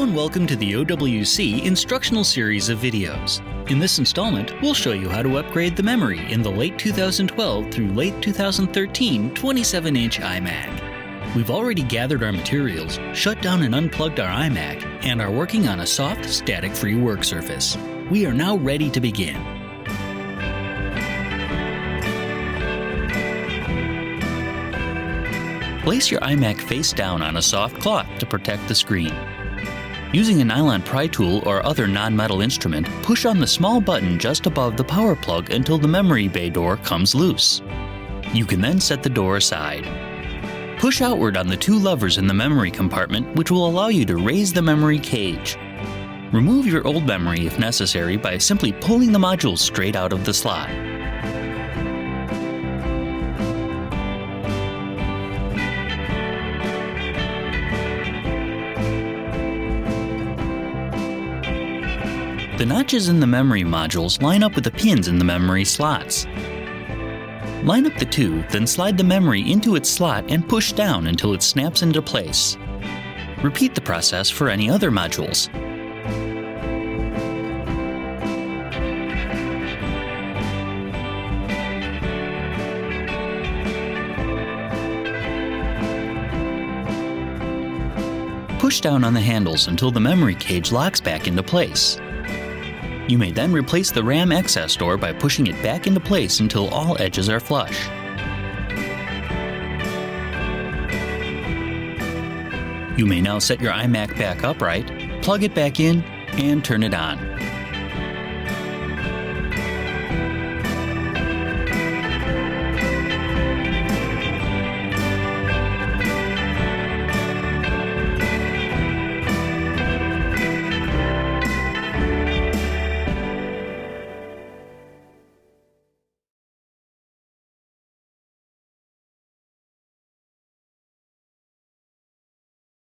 and welcome to the OWC instructional series of videos. In this installment, we'll show you how to upgrade the memory in the late 2012 through late 2013 27-inch iMac. We've already gathered our materials, shut down and unplugged our iMac, and are working on a soft, static-free work surface. We are now ready to begin. Place your iMac face down on a soft cloth to protect the screen. Using a nylon pry tool or other non-metal instrument, push on the small button just above the power plug until the memory bay door comes loose. You can then set the door aside. Push outward on the two levers in the memory compartment, which will allow you to raise the memory cage. Remove your old memory if necessary by simply pulling the modules straight out of the slot. The notches in the memory modules line up with the pins in the memory slots. Line up the two, then slide the memory into its slot and push down until it snaps into place. Repeat the process for any other modules. Push down on the handles until the memory cage locks back into place. You may then replace the RAM access door by pushing it back into place until all edges are flush. You may now set your iMac back upright, plug it back in, and turn it on.